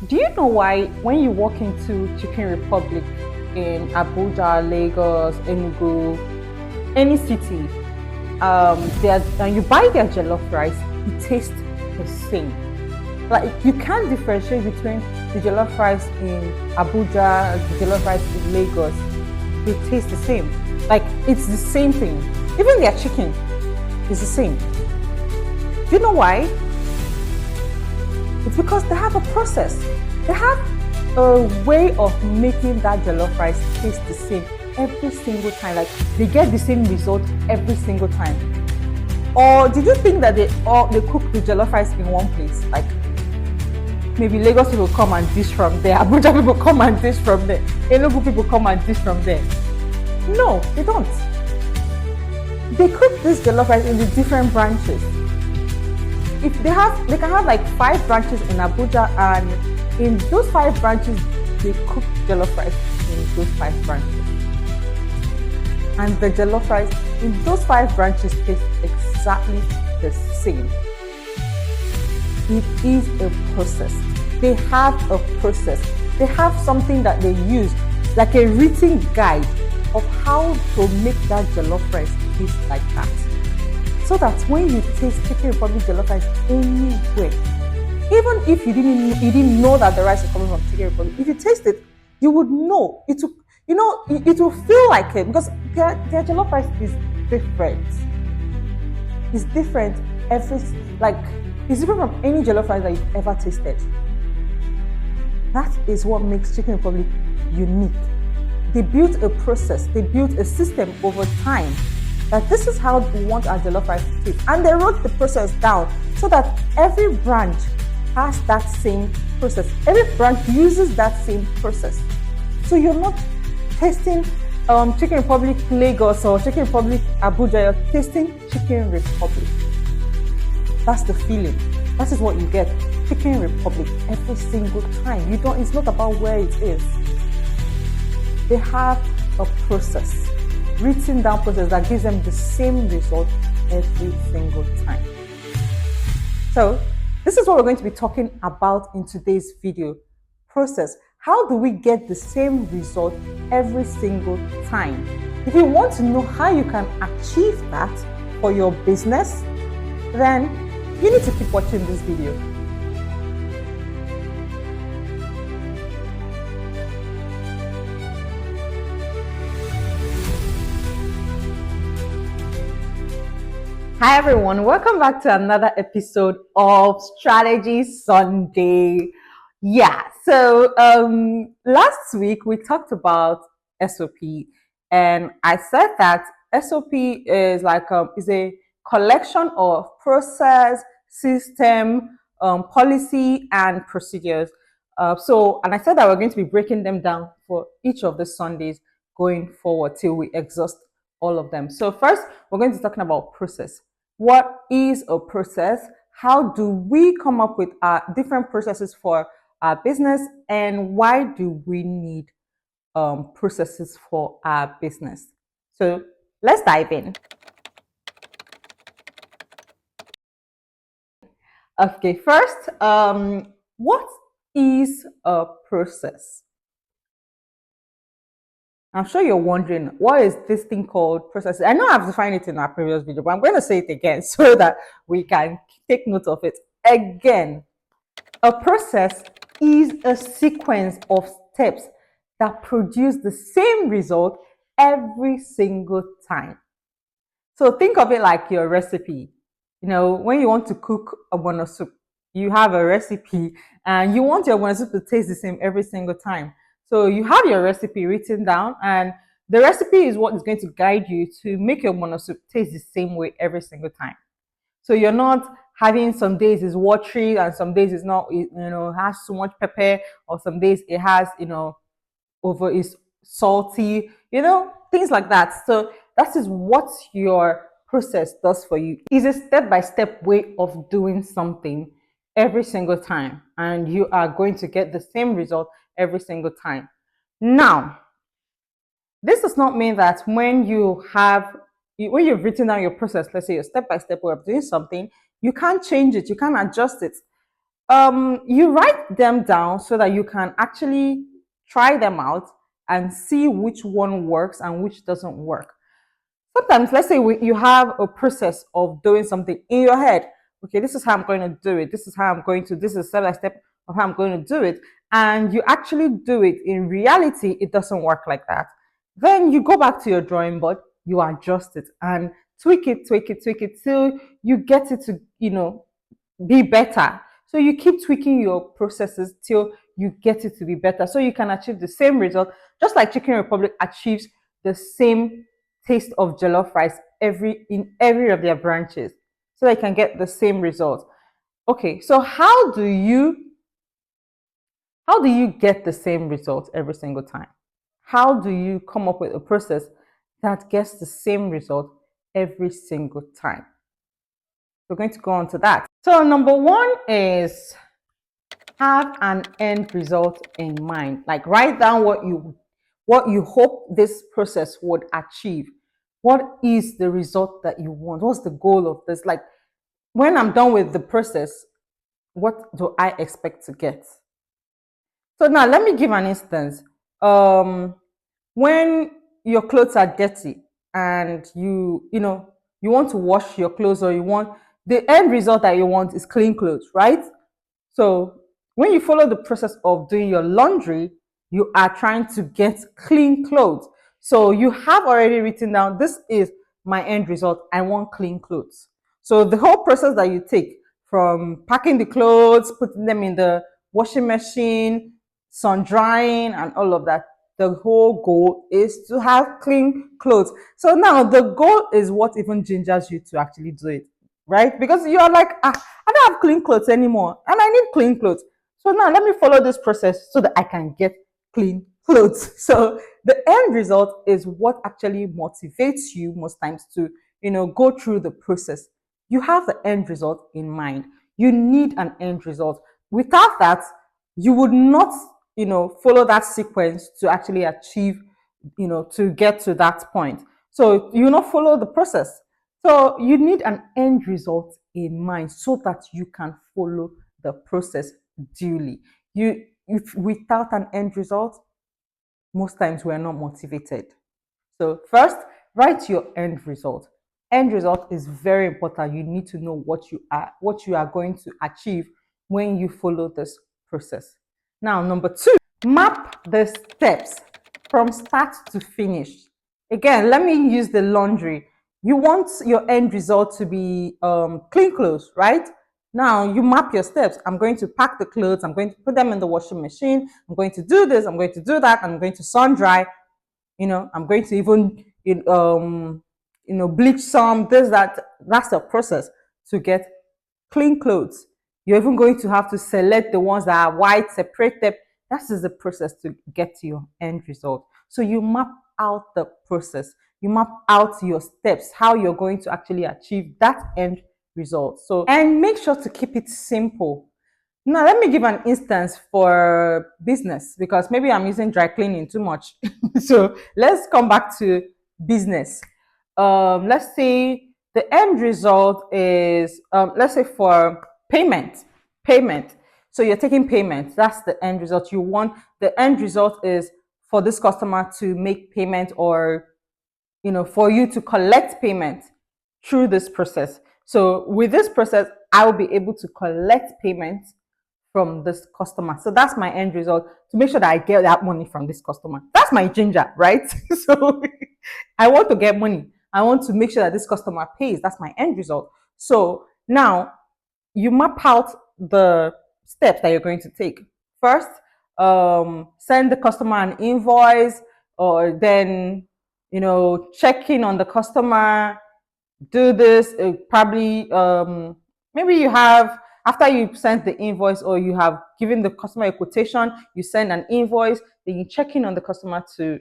Do you know why when you walk into Chicken Republic in Abuja, Lagos, Enugu, any city, and you buy their jollof rice, it tastes the same. Like you can't differentiate between the jollof rice in Abuja and the jollof rice in Lagos. They taste the same. Like it's the same thing. Even their chicken is the same. Do you know why? It's because they have a process. They have a way of making that jollof rice taste the same every single time. Like they get the same result every single time. Or did you think that they cook the jollof rice in one place? Like maybe Lagos people come and dish from there, Abuja people come and dish from there, Enugu people come and dish from there. No, they don't. They cook this jollof rice in the different branches. If they can have like 5 branches in Abuja, and in those 5 branches, they cook jollof rice in those 5 branches. And the jollof rice in those 5 branches tastes exactly the same. It is a process. They have a process. They have something that they use, like a written guide of how to make that jollof rice taste like that. So that when you taste Chicken Republic jollof rice anywhere, even if you didn't know that the rice is coming from Chicken Republic, if you taste it, you would know. It will feel like it, because their jollof rice is different. It's different it's different from any jollof rice that you've ever tasted. That is what makes Chicken Republic unique. They built a process, they built a system over time that this is how we want our jollof rice to taste. And they wrote the process down so that every branch has that same process. Every branch uses that same process. So you're not tasting Chicken Republic Lagos or Chicken Republic Abuja, you're tasting Chicken Republic. That's the feeling. That is what you get. Chicken Republic every single time. It's not about where it is. They have a process, written down process that gives them the same result every single time. So this is what we're going to be talking about in today's video. Process. How do we get the same result every single time? If you want to know how you can achieve that for your business, then you need to keep watching this video. Hi everyone, welcome back to another episode of Strategy Sunday. So last week we talked about SOP, and I said that SOP is is a collection of process, system, policy, and procedures. And I said that we're going to be breaking them down for each of the Sundays going forward till we exhaust all of them. So first, we're going to be talking about process. What is a process? How do we come up with different processes for our business, and why do we need processes for our business? So let's dive in. Okay, first, what is a process? I'm sure you're wondering, what is this thing called process? I know I've defined it in our previous video, but I'm going to say it again so that we can take note of it. Again, a process is a sequence of steps that produce the same result every single time. So think of it like your recipe. When you want to cook a ogbono soup, you have a recipe and you want your ogbono soup to taste the same every single time. So you have your recipe written down, and the recipe is what is going to guide you to make your ogbono soup taste the same way every single time. So you're not having some days is watery and some days it's not, has too much pepper, or some days it has, is salty, things like that. So that is what your process does for you. It's a step-by-step way of doing something every single time, and you are going to get the same result every single time. Now, this does not mean that when you've written down your process, let's say your step-by-step way of doing something, you can't change it, you can't adjust it. You write them down so that you can actually try them out and see which one works and which doesn't work. Sometimes, let's say you have a process of doing something in your head. Okay, this is how I'm going to do it. This is how I'm going to, this is step by step of how I'm going to do it. And you actually do it. In reality, it doesn't work like that. Then you go back to your drawing board, you adjust it and tweak it till you get it to, be better. So you keep tweaking your processes till you get it to be better. So you can achieve the same result, just like Chicken Republic achieves the same taste of jollof rice in every of their branches. So they can get the same result. Okay, so how do you get the same result every single time? How do you come up with a process that gets the same result every single time? We're going to go on to that. So number one is have an end result in mind. Like write down what you hope this process would achieve. What is the result that you want? What's the goal of this? Like when I'm done with the process, what do I expect to get? So now let me give an instance. When your clothes are dirty and you want to wash your clothes, or you want the end result that you want is clean clothes, right? So when you follow the process of doing your laundry, you are trying to get clean clothes. So you have already written down, this is my end result. I want clean clothes. So the whole process that you take, from packing the clothes, putting them in the washing machine, sun drying, and all of that, the whole goal is to have clean clothes. So now the goal is what even gingers you to actually do it, right? Because you are like, I don't have clean clothes anymore and I need clean clothes. So now let me follow this process so that I can get clean clothes. So the end result is what actually motivates you most times to, go through the process. You have the end result in mind. You need an end result. Without that, you would not, follow that sequence to actually achieve, to get to that point. So you not follow the process. So you need an end result in mind so that you can follow the process duly. If without an end result, most times we're not motivated. So first, write your end result. End result is very important. You need to know what you are going to achieve when you follow this process. Now, number two, map the steps from start to finish. Again, let me use the laundry. You want your end result to be clean clothes, right? Now you map your steps. I'm going to pack the clothes. I'm going to put them in the washing machine. I'm going to do this. I'm going to do that. I'm going to sun dry. I'm going to even bleach some, this, that. That's the process to get clean clothes. You're even going to have to select the ones that are white, separate them. That is the process to get to your end result. So you map out the process. You map out your steps, how you're going to actually achieve that end result. So, and make sure to keep it simple. Now, let me give an instance for business, because maybe I'm using dry cleaning too much. So let's come back to business. Let's say the end result is, let's say for payment. So you're taking payment. That's the end result. You want the end result is for this customer to make payment, or for you to collect payment through this process. So with this process, I will be able to collect payment from this customer. So that's my end result, to make sure that I get that money from this customer. That's my ginger, right? So I want to get money. I want to make sure that this customer pays. That's my end result. So now you map out the steps that you're going to take. First, send the customer an invoice, or then check in on the customer, do this. Probably maybe you have, after you send the invoice, or you have given the customer a quotation, you send an invoice, then you check in on the customer to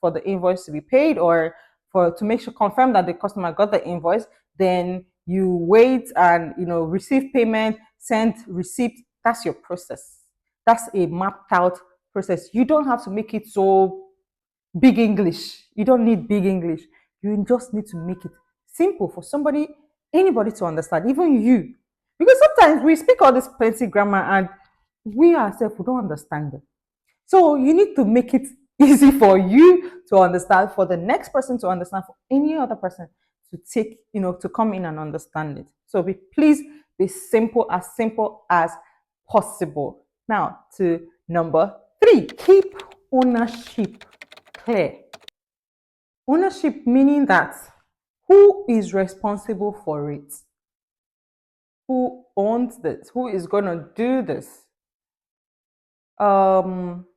for the invoice to be paid, or for to make sure, confirm that the customer got the invoice. Then you wait and receive payment, send receipt. That's your process. That's a mapped out process. You don't have to make it so big English. You don't need big English. You just need to make it simple for anybody to understand, even you. Because sometimes we speak all this plenty grammar and we ourselves we don't understand it. So you need to make it easy for you to understand, for the next person to understand, for any other person to take, to come in and understand it. So please be simple as possible. Now to number 3, keep ownership clear. Ownership meaning that who is responsible for it? Who owns this? Who is going to do this? Um,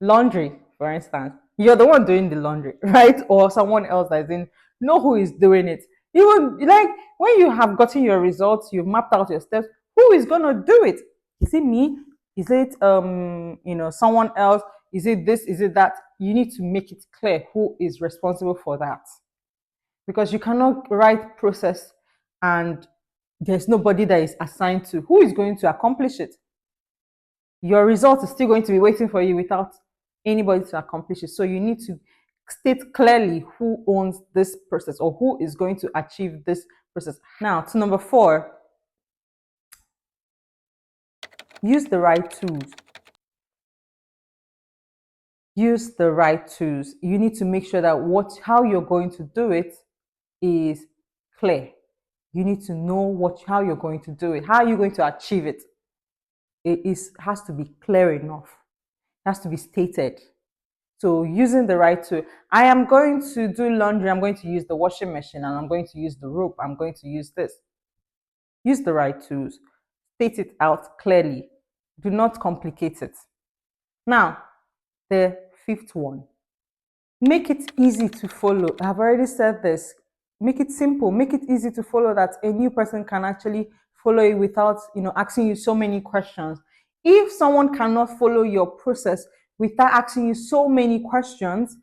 Laundry, for instance. You're the one doing the laundry, right? Or someone else that didn't know who is doing it. Even like when you have gotten your results, you've mapped out your steps, who is going to do it? Is it me? Is it someone else? Is it this? Is it that? You need to make it clear who is responsible for that, because you cannot write process and there's nobody that is assigned to who is going to accomplish it. Your result is still going to be waiting for you without anybody to accomplish it. So you need to state clearly who owns this process or who is going to achieve this process. Now, to number 4, use the right tools. Use the right tools. You need to make sure that how you're going to do it is clear. You need to know how you're going to do it. How are you going to achieve it? Has to be clear enough. It has to be stated. So using the right tool. I am going to do laundry. I'm going to use the washing machine and I'm going to use the rope. I'm going to use this. Use the right tools. State it out clearly. Do not complicate it. Now, the 5th one. Make it easy to follow. I've already said this. Make it simple. Make it easy to follow that a new person can actually follow it without, asking you so many questions. If someone cannot follow your process without asking you so many questions,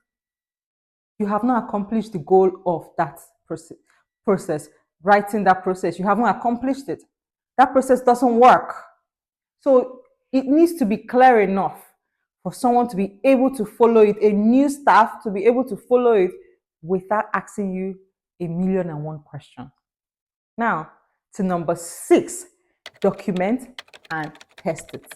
you have not accomplished the goal of that process. Writing that process, you haven't accomplished it. That process doesn't work. So it needs to be clear enough for someone to be able to follow it, a new staff to be able to follow it without asking you 1,000,001 questions. Now, to number 6, document and test it.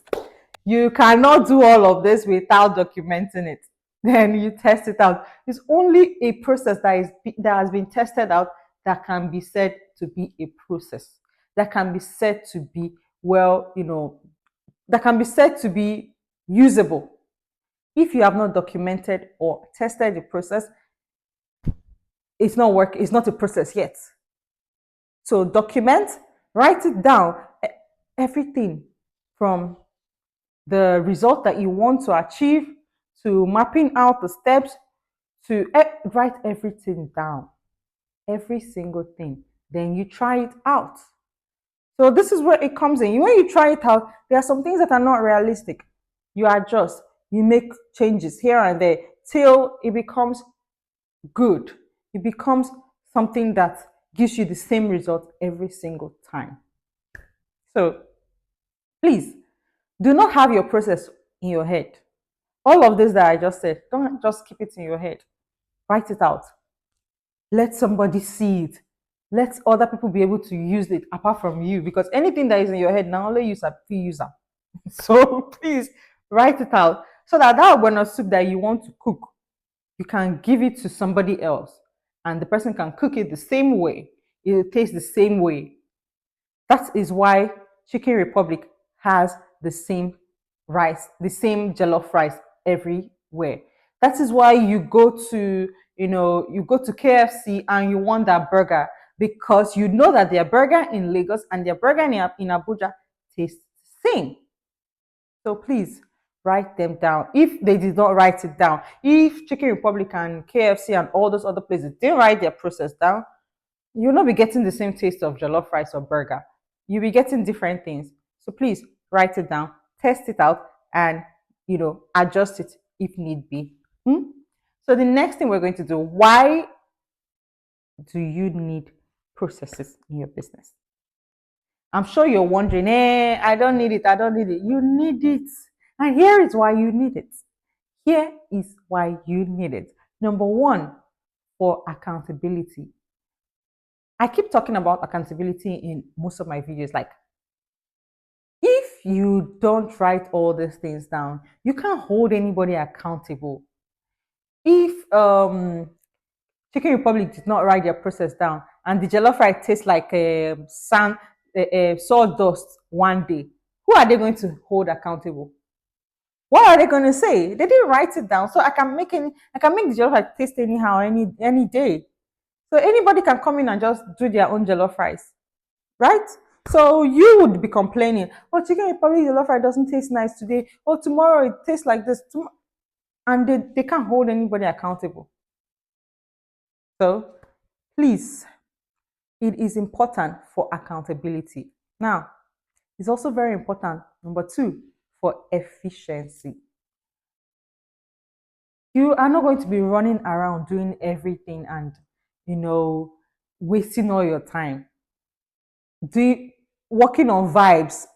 You cannot do all of this without documenting it. Then you test it out. It's only a process that has been tested out that can be said to be a process, that can be said to be that can be said to be usable. If you have not documented or tested the process, it's not a process yet. So document, write it down, everything from the result that you want to achieve to mapping out the steps to write everything down, every single thing. Then you try it out. So this is where it comes in. When you try it out, there are some things that are not realistic. You adjust, you make changes here and there till it becomes good. It becomes something that gives you the same result every single time. So please do not have your process in your head. All of this that I just said, don't just keep it in your head. Write it out. Let somebody see it. Let other people be able to use it apart from you, because anything that is in your head now only use a free user. So please write it out so that ogbono soup that you want to cook, you can give it to somebody else and the person can cook it the same way. It will taste the same way. That is why Chicken Republic has the same rice, the same jollof rice everywhere. That is why you go to KFC and you want that burger, because you know that their burger in Lagos and their burger in Abuja tastes the same. So please write them down. If they did not write it down, if Chicken Republic and KFC and all those other places didn't write their process down, you'll not be getting the same taste of jollof rice or burger. You'll be getting different things. So please write it down, test it out, and adjust it if need be. So the next thing we're going to do, why do you need processes in your business? I'm sure you're wondering, I don't need it. I don't need it. You need it. And here is why you need it. Here is why you need it. Number 1, for accountability. I keep talking about accountability in most of my videos. Like, if you don't write all these things down, you can't hold anybody accountable. If Chicken Republic did not write their process down and the jollof rice tastes like sawdust one day, who are they going to hold accountable? What are they going to say? They didn't write it down, so I can make the jollof rice taste anyhow any day. So anybody can come in and just do their own jollof rice, right? So you would be complaining, oh, Chicken Republic jollof rice doesn't taste nice today. Oh, tomorrow it tastes like this, and they can't hold anybody accountable. So please, it is important for accountability. Now, it's also very important, number two, for efficiency. You are not going to be running around doing everything and, you know, wasting all your time. Do Working on vibes,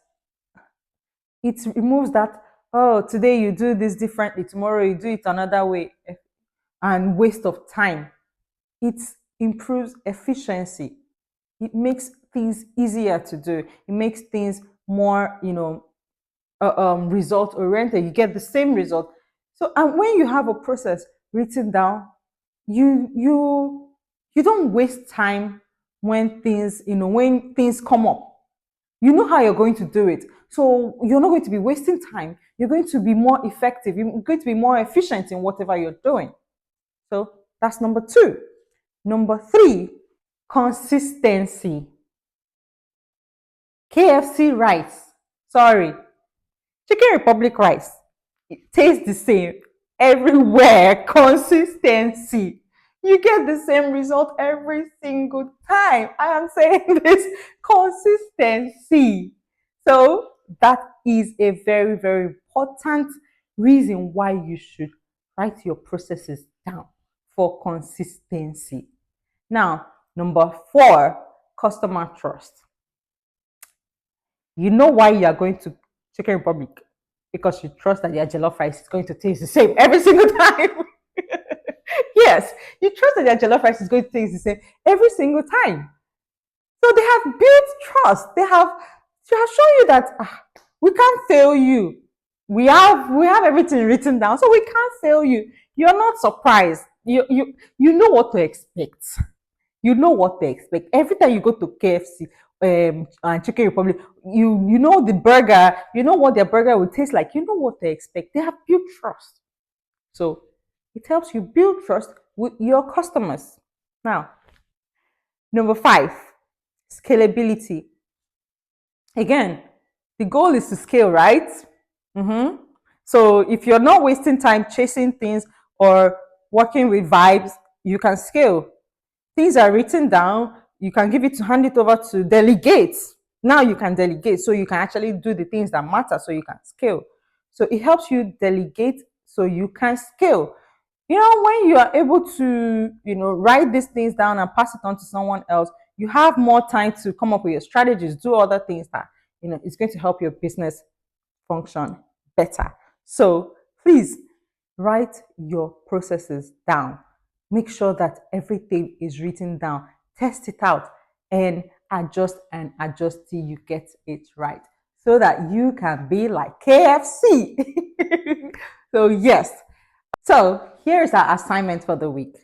it removes that, oh, today you do this differently, tomorrow you do it another way, and waste of time. It improves efficiency. It makes things easier to do. It makes things more, result oriented. You get the same result. So, and when you have a process written down, you don't waste time when things come up. You know how you're going to do it. So you're not going to be wasting time. You're going to be more effective. You're going to be more efficient in whatever you're doing. So that's number two. Number three, consistency. KFC rice. Sorry. Chicken Republic rice. It tastes the same everywhere. Consistency. You get the same result every single time. I am saying this, consistency. So that is a very, very important reason why you should write your processes down for consistency. Now, number four, customer trust. You know why you are going to Chicken Republic, because you trust that their jollof rice is going to taste the same every single time. Yes, you trust that their jollof rice is going to taste the same every single time. So they have built trust. They have shown you that we can't fail you. We have everything written down, so we can't fail you. You're not surprised. You know what to expect. You know what to expect. Every time you go to KFC and Chicken Republic, you know the burger, you know what their burger will taste like. You know what to expect. They have built trust. So it helps you build trust with your customers. Now, number five, scalability. Again, the goal is to scale, right? Mm-hmm. So if you're not wasting time chasing things or working with vibes, you can scale. Things are written down. You can hand it over to delegates. Now you can delegate, so you can actually do the things that matter, so you can scale. So it helps you delegate so you can scale. When you are able to, write these things down and pass it on to someone else, you have more time to come up with your strategies, do other things that, it's going to help your business function better. So please write your processes down. Make sure that everything is written down. Test it out and adjust till you get it right, so that you can be like KFC. So, yes. So, here's our assignment for the week.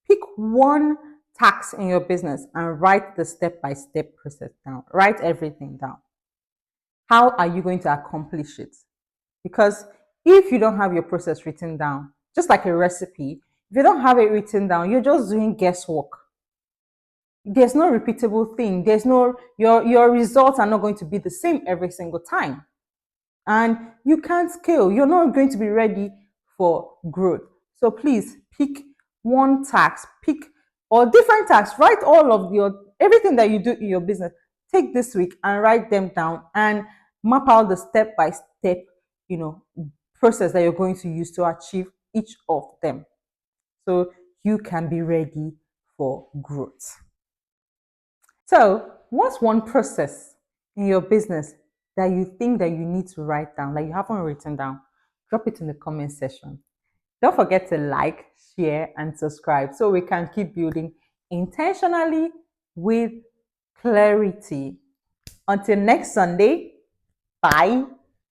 Pick one task in your business and write the step-by-step process down. Write everything down. How are you going to accomplish it? Because if you don't have your process written down, just like a recipe, if you don't have it written down, you're just doing guesswork. There's no repeatable thing. Your results are not going to be the same every single time. And you can't scale. You're not going to be ready for growth. So please pick one task, or different tasks. Write all of everything that you do in your business. Take this week and write them down and map out the step by step, process that you're going to use to achieve each of them, so you can be ready for growth. So, what's one process in your business that you think that you need to write down, like you haven't written down? Drop it in the comment section. Don't forget to like, share, and subscribe so we can keep building intentionally with clarity. Until next Sunday, bye.